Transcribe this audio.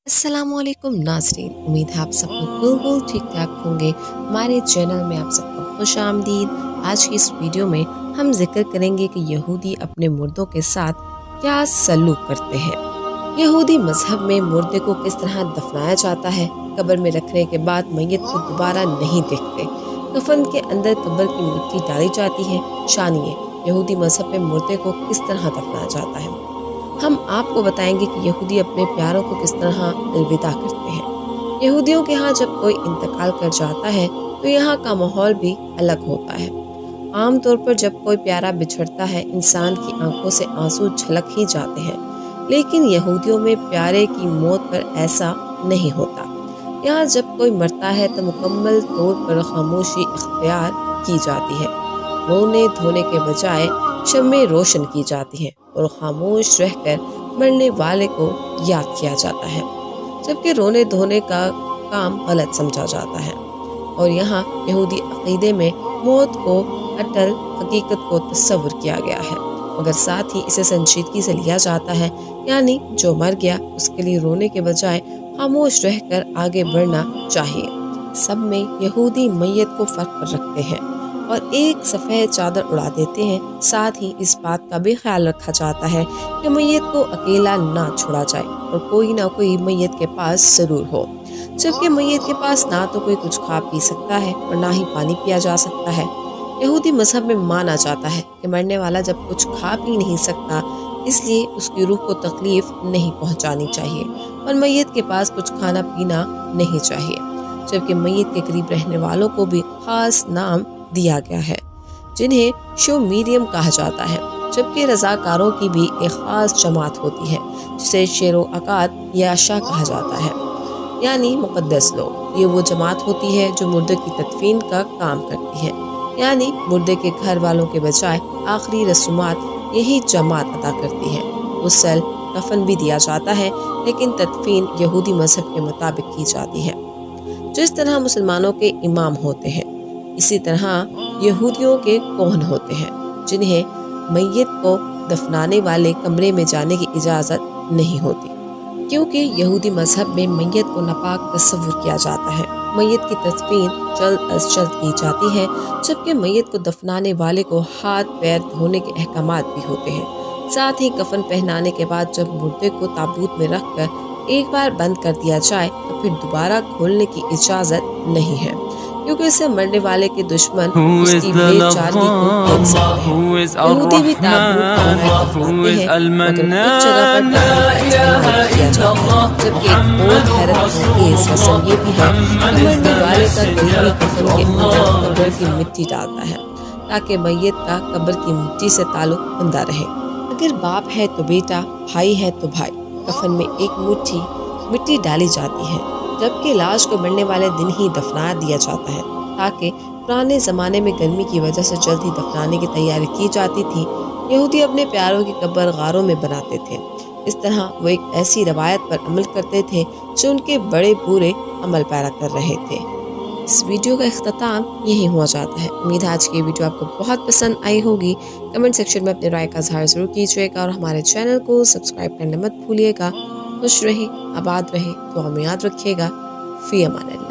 अस्सलामुअलैकुम नाज़रीन, उम्मीद है आप सब लोग बिल्कुल ठीक ठाक होंगे। हमारे चैनल में आप सबको खुश आमदीद। आज की इस वीडियो में हम जिक्र करेंगे कि यहूदी अपने मुर्दों के साथ क्या सलूक करते हैं। यहूदी मजहब में मुर्दे को किस तरह दफनाया जाता है। कब्र में रखने के बाद मैयत को दोबारा नहीं देखते। कफन के अंदर कब्र की मिट्टी डाली जाती है। जानिए यहूदी मजहब में मुर्दे को किस तरह दफनाया जाता है। हम आपको बताएंगे कि यहूदी अपने प्यारों को किस तरह अलविदा करते हैं। यहूदियों के यहाँ जब कोई इंतकाल कर जाता है तो यहाँ का माहौल भी अलग होता है। आमतौर पर जब कोई प्यारा बिछड़ता है इंसान की आंखों से आंसू झलक ही जाते हैं, लेकिन यहूदियों में प्यारे की मौत पर ऐसा नहीं होता। यहाँ जब कोई मरता है तो मुकम्मल तौर पर खामोशी इख्तियार की जाती है। रोने धोने के बजाय शम्में रोशन की जाती हैं और खामोश रहकर मरने वाले को याद किया जाता है, जबकि रोने धोने का काम गलत समझा जाता है। और यहाँ यहूदी अकीदे में मौत को अटल हकीकत को तस्वुर किया गया है, मगर साथ ही इसे संजीदगी से लिया जाता है। यानी जो मर गया उसके लिए रोने के बजाय खामोश रहकर आगे बढ़ना चाहिए। सब में यहूदी मैयत को फर्क पर रखते हैं और एक सफ़ेद चादर उड़ा देते हैं। साथ ही इस बात का भी ख्याल रखा जाता है कि मैयत को अकेला ना छोड़ा जाए और कोई ना कोई मैयत के पास ज़रूर हो, जबकि मैयत के पास ना तो कोई कुछ खा पी सकता है और ना ही पानी पिया जा सकता है। यहूदी मजहब में माना जाता है कि मरने वाला जब कुछ खा पी नहीं सकता, इसलिए उसकी रूह को तकलीफ नहीं पहुंचानी चाहिए और मैयत के पास कुछ खाना पीना नहीं चाहिए। जबकि मैयत के करीब रहने वालों को भी खास नाम दिया गया है, जिन्हें शो मीडियम कहा जाता है। जबकि रजाकारों की भी एक खास जमात होती है जिसे शेरो अकाद या शाह कहा जाता है, यानी मुकद्दस लोग। ये वो जमात होती है जो मुर्दे की तदफीन का काम करती है, यानी मुर्दे के घर वालों के बजाय आखिरी रस्मात यही जमात अदा करती है। गुस्ल कफन भी दिया जाता है, लेकिन तदफीन यहूदी मजहब के मुताबिक की जाती है। जिस तरह मुसलमानों के इमाम होते हैं, इसी तरह यहूदियों के कोहन होते हैं, जिन्हें मैयत को दफनाने वाले कमरे में जाने की इजाज़त नहीं होती, क्योंकि यहूदी मजहब में मैयत को नापाक तस्वुर किया जाता है। मैयत की तदफीन जल्द अज जल्द की जाती है, जबकि मैयत को दफनाने वाले को हाथ पैर धोने के अहकामात भी होते हैं। साथ ही कफन पहनाने के बाद जब मुर्दे को ताबूत में रखकर एक बार बंद कर दिया जाए तो फिर दोबारा खोलने की इजाज़त नहीं है, क्योंकि इससे मरने वाले के दुश्मन उसकी बेचारगी को देख सकते हैं। यहूदी भी ताबूत बनाते हैं, मगर कुछ जगह पर ताबूत किया जाता है। जबकि एक और हैरत अंगेज रस्म ये भी है कि मरने वाले का करीबी कफन के अंदर कब्र की मिट्टी डालता है, ताकि मैयत का कब्र की मिट्टी से ताल्लुक बंधा रहे। अगर बाप है तो बेटा, भाई है तो भाई, कफन में एक मुट्ठी मिट्टी डाली जाती है, जबकि लाश को मरने वाले दिन ही दफना दिया जाता है, ताकि पुराने ज़माने में गर्मी की वजह से जल्द ही दफनाने की तैयारी की जाती थी। यहूदी अपने प्यारों की कब्र गारों में बनाते थे। इस तरह वो एक ऐसी रवायत पर अमल करते थे जो उनके बड़े बूढ़े अमल पैरा कर रहे थे। इस वीडियो का इख्तिताम यही हुआ जाता है। उम्मीद है आज की वीडियो आपको बहुत पसंद आई होगी। कमेंट सेक्शन में अपनी राय का इज़हार ज़रूर कीजिएगा और हमारे चैनल को सब्सक्राइब करना मत भूलिएगा। खुश रहे, आबाद रहे, दुआ में याद रखिएगा। फ़ी अमान अल्लाह।